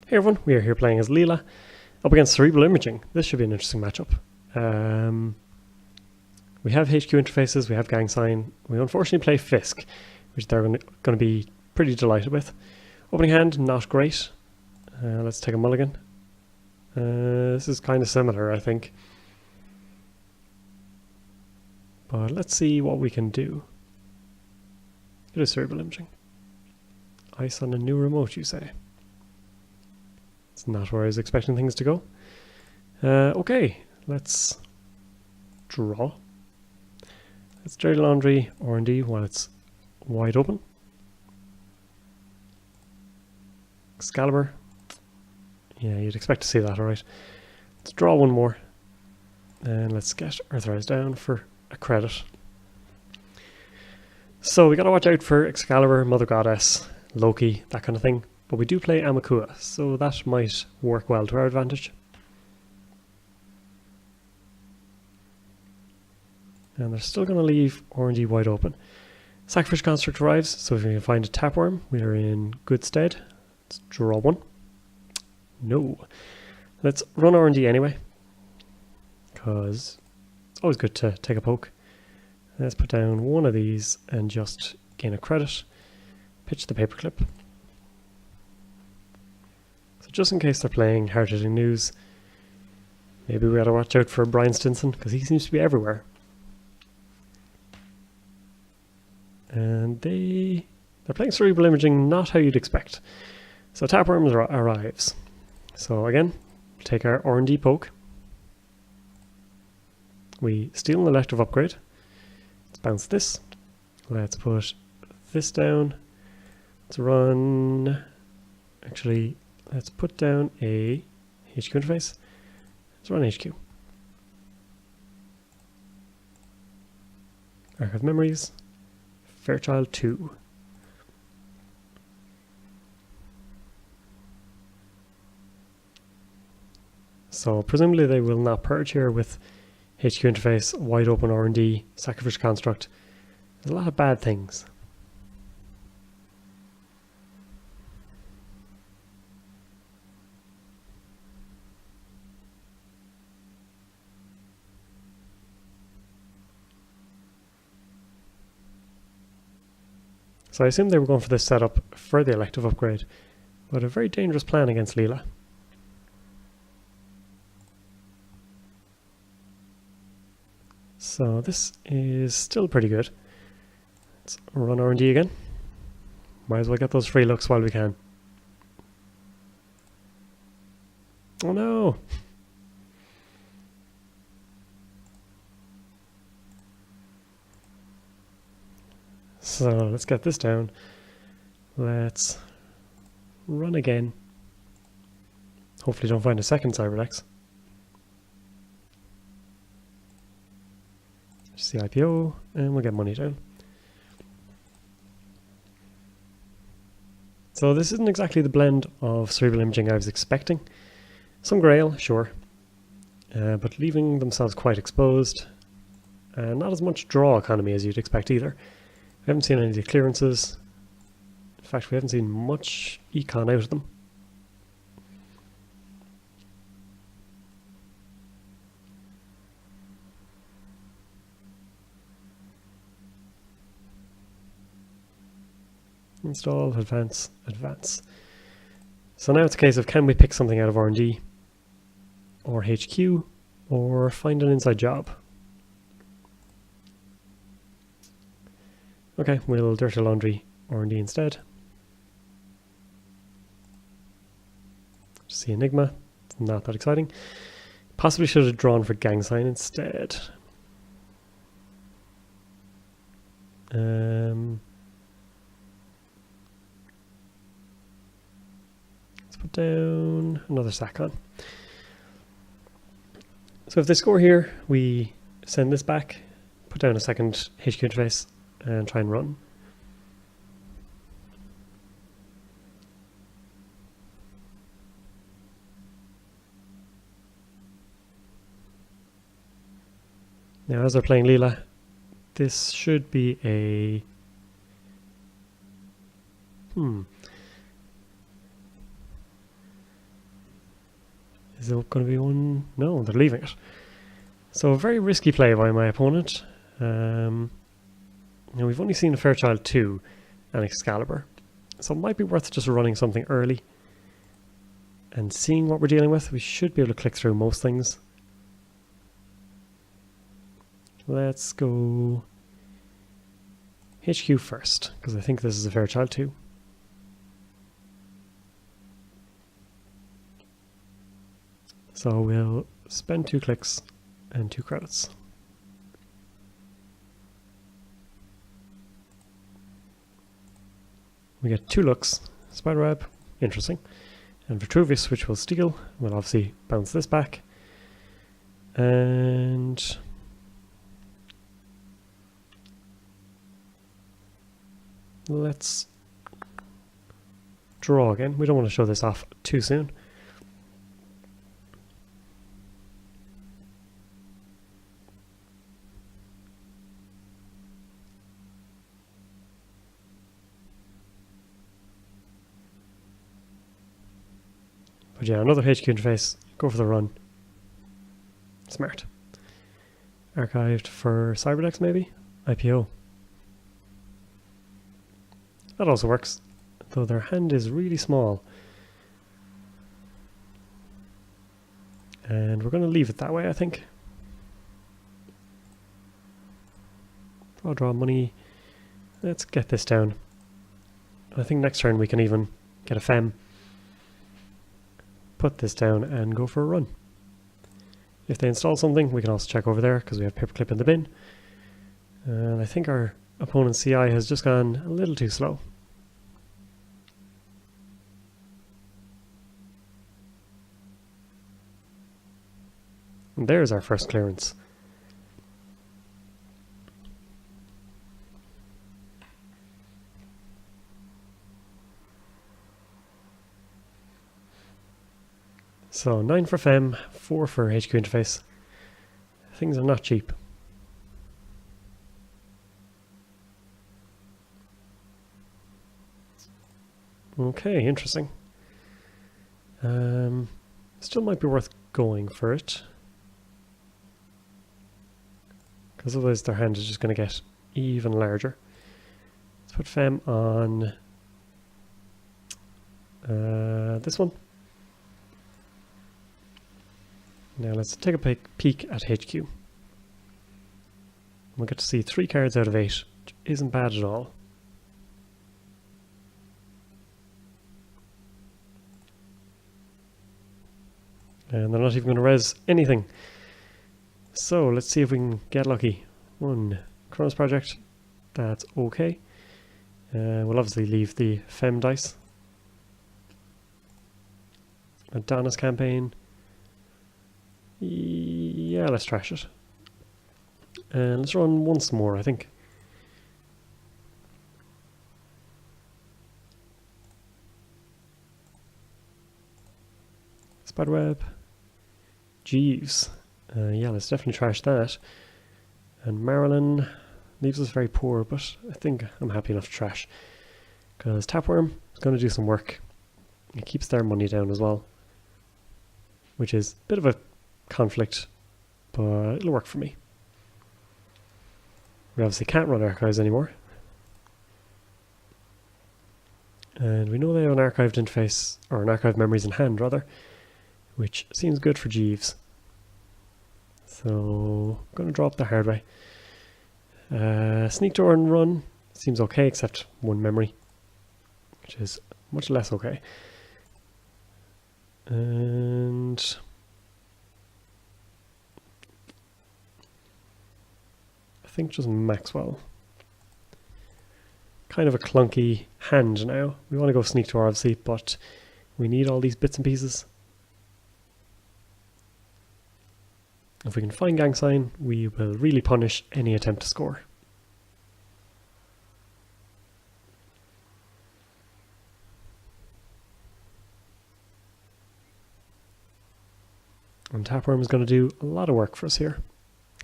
Hey everyone, we are here playing as Leela up against Cerebral Imaging. This should be an interesting matchup. We have HQ interfaces, we have gang sign. We unfortunately play Fisk, which they're going to be pretty delighted with. Opening hand, not great. Let's take a mulligan. This is kind of similar, I think. But let's see what we can do. It is Cerebral Imaging. Ice on a new remote, you say? It's not where I was expecting things to go. Okay, let's draw. Let's dirty laundry R&D while it's wide open. Excalibur. Yeah, you'd expect to see that, alright. Let's draw one more. And let's get Earthrise down for a credit. So we gotta watch out for Excalibur, Mother Goddess, Loki, that kind of thing. But we do play Amakua, so that might work well to our advantage. And they're still going to leave R&D wide open. Sacrifice Construct arrives, so if we can find a Tapworm, we are in good stead. Let's draw one. No. Let's run R&D anyway, because it's always good to take a poke. Let's put down one of these and just gain a credit. Pitch the paperclip. So just in case they're playing hard-hitting news, maybe we gotta watch out for Brian Stinson, because he seems to be everywhere. And they're playing Cerebral Imaging not how you'd expect. So Tapworm arrives. So again, take our R&D poke. We steal an elective upgrade. Let's bounce this. Let's put this down. Let's run... Actually, let's put down a HQ interface. Let's run HQ. Archive memories. Fairchild 2. So presumably they will not purge here with HQ interface, wide open R&D, sacrifice construct. There's a lot of bad things. So I assume they were going for this setup for the elective upgrade, but a very dangerous plan against Leela. So this is still pretty good. Let's run R&D again. Might as well get those free looks while we can. Oh no! So let's get this down. Let's run again. Hopefully don't find a second Cyberdex. Just the IPO and we'll get money down. So this isn't exactly the blend of Cerebral Imaging I was expecting. Some Grail, sure, but leaving themselves quite exposed. Not as much draw economy as you'd expect either. We haven't seen any of the clearances. In fact, we haven't seen much econ out of them. Install, advance, advance. So now it's a case of can we pick something out of R&D or HQ or find an inside job. Okay, we'll dirty laundry R&D instead. See Enigma, it's not that exciting. Possibly should have drawn for gang sign instead. Let's put down another sack on. So if they score here, we send this back, put down a second HQ interface, and try and run. Now as they're playing Leela, this should be a... Is there going to be one? No, they're leaving it. So a very risky play by my opponent. Now we've only seen a Fairchild 2 and Excalibur, so it might be worth just running something early and seeing what we're dealing with. We should be able to click through most things. Let's go HQ first, because I think this is a Fairchild 2. So we'll spend 2 clicks and 2 credits. We get 2 looks, Spiderweb, interesting, and Vitruvius, which will steal. We'll obviously bounce this back. And let's draw again. We don't want to show this off too soon. But yeah, another HQ interface, go for the run. Smart. Archived for Cyberdex maybe? IPO. That also works, though their hand is really small. And we're going to leave it that way, I think. Draw money. Let's get this down. I think next turn we can even get a Fem. Put this down and go for a run. If they install something, we can also check over there because we have Paperclip in the bin. And I think our opponent's CI has just gone a little too slow. And there's our first clearance. So 9 for Fem, 4 for HQ interface. Things are not cheap. Okay, interesting. Still might be worth going for it, because otherwise their hand is just going to get even larger. Let's put Fem on this one. Now let's take a peek at HQ. We'll get to see 3 cards out of 8, which isn't bad at all. And they're not even going to res anything. So let's see if we can get lucky. 1 Kronos Project, that's okay. We'll obviously leave the Fem dice. Adonis campaign. Yeah, let's trash it. And let's run once more, I think. Spiderweb. Jeeves. Yeah, let's definitely trash that. And Marilyn leaves us very poor, but I think I'm happy enough to trash. Because Tapworm is going to do some work. It keeps their money down as well, which is a bit of a conflict, but it'll work for me. We obviously can't run archives anymore. And we know they have an archived interface, or an archived memories in hand rather, which seems good for Jeeves. So I'm going to drop the hard way. Sneak door and run seems okay, except 1 memory, which is much less okay. And I think just Maxwell. Kind of a clunky hand now. We want to go sneak door obviously, but we need all these bits and pieces. If we can find gang sign, we will really punish any attempt to score. And Tapworm is going to do a lot of work for us here.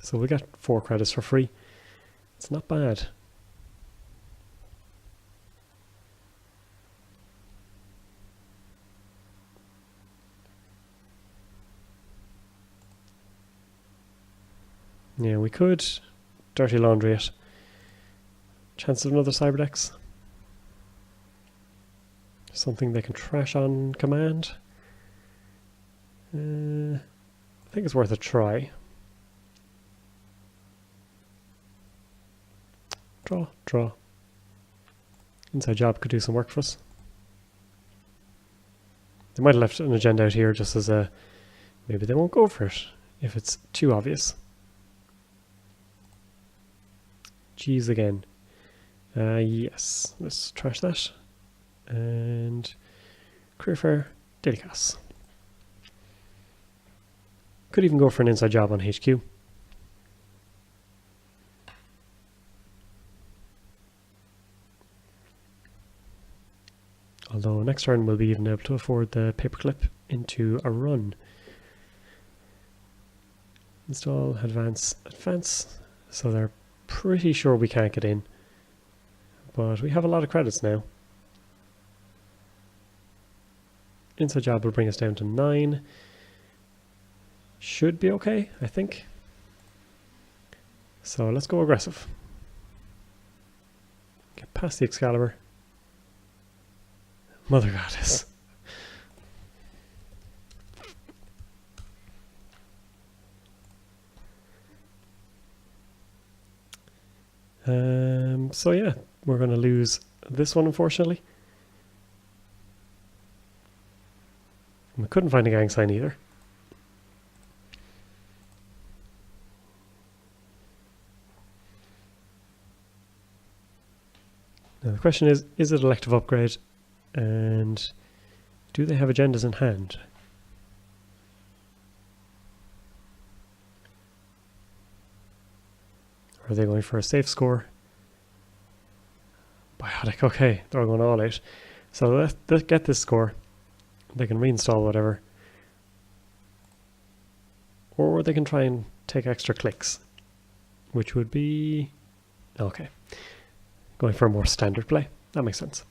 So we get 4 credits for free. It's not bad. Yeah, we could dirty laundry it. Chance of another Cyberdex. Something they can trash on command. I think it's worth a try. Draw. Inside job could do some work for us. They might have left an agenda out here just as a... Maybe they won't go for it if it's too obvious. G's again. Yes, let's trash that. And career fair, daily class. Could even go for an inside job on HQ. Although next turn we'll be even able to afford the paperclip into a run. Install, advance. So they're pretty sure we can't get in. But we have a lot of credits now. Inside job will bring us down to 9. Should be okay, I think. So let's go aggressive. Get past the Excalibur. Mother Goddess. So yeah, we're going to lose this one, unfortunately. We couldn't find a gang sign either. Now the question is it elective upgrade? And do they have agendas in hand? Or are they going for a safe score? Biotic, okay, they're going all out. So let's get this score. They can reinstall whatever. Or they can try and take extra clicks. Which would be... okay. Going for a more standard play. That makes sense.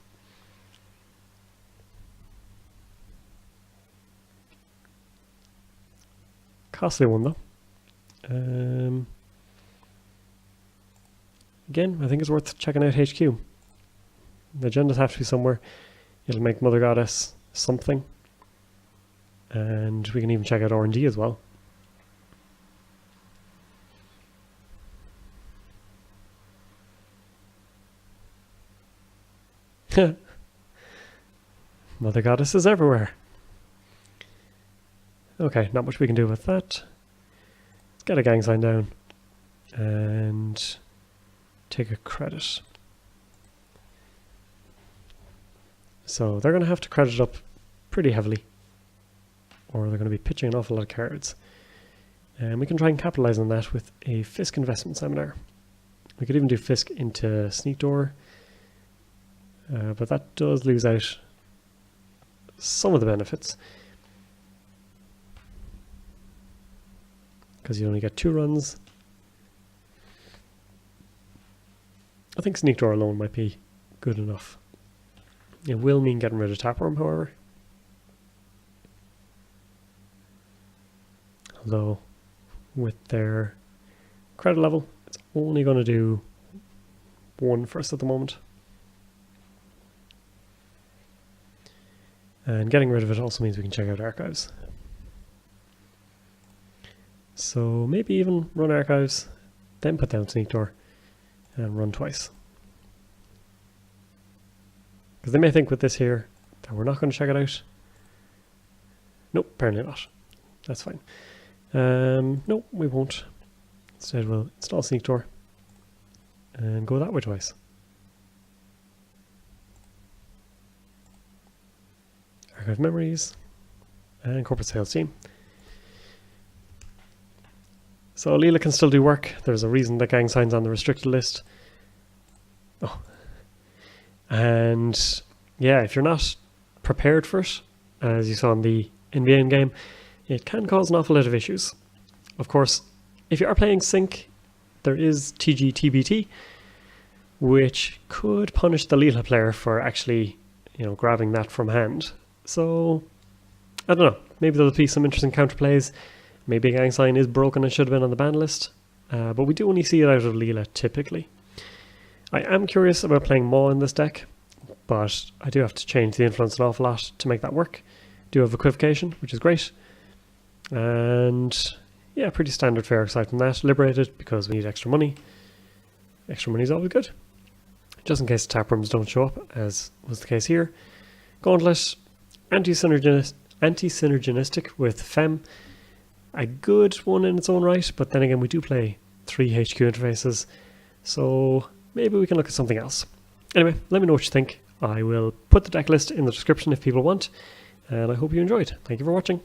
Costly one though. Again, I think it's worth checking out HQ. The agendas have to be somewhere. It'll make Mother Goddess something. And we can even check out R&D as well. Mother Goddess is everywhere. Okay, not much we can do with that. Let's get a gang sign down. And take a credit. So they're going to have to credit up pretty heavily. Or they're going to be pitching an awful lot of cards. And we can try and capitalize on that with a Fisk investment seminar. We could even do Fisk into Sneak Door. But that does lose out some of the benefits. Because you only get 2 runs. I think Sneak Door alone might be good enough. It will mean getting rid of Tapeworm, however. Although, with their credit level, it's only going to do 1 for us at the moment. And getting rid of it also means we can check out archives. So maybe even run archives, then put down Sneak Door, and run twice. Because they may think with this here that we're not going to check it out. Nope, apparently not. That's fine. No, we won't. Instead we'll install Sneak Door and go that way twice. Archive memories and corporate sales team. So Leela can still do work. There's a reason that gang sign's on the restricted list. Oh. And yeah, if you're not prepared for it, as you saw in the in-game game, it can cause an awful lot of issues. Of course, if you are playing Sync, there is TGTBT, which could punish the Leela player for actually, grabbing that from hand. So, I don't know. Maybe there'll be some interesting counterplays. Maybe a gang sign is broken and should have been on the ban list. but we do only see it out of Leela typically. I am curious about playing Maw in this deck, but I do have to change the influence an awful lot to make that work. Do have Equivocation, which is great. And yeah, pretty standard fare aside from that. Liberated, because we need extra money. Extra money is always good. Just in case the taprooms don't show up, as was the case here. Gauntlet, anti-synergistic with Fem. A good one in its own right, but then again we do play 3 HQ interfaces, so maybe we can look at something else. Anyway, let me know what you think. I will put the deck list in the description if people want, and I hope you enjoyed. Thank you for watching.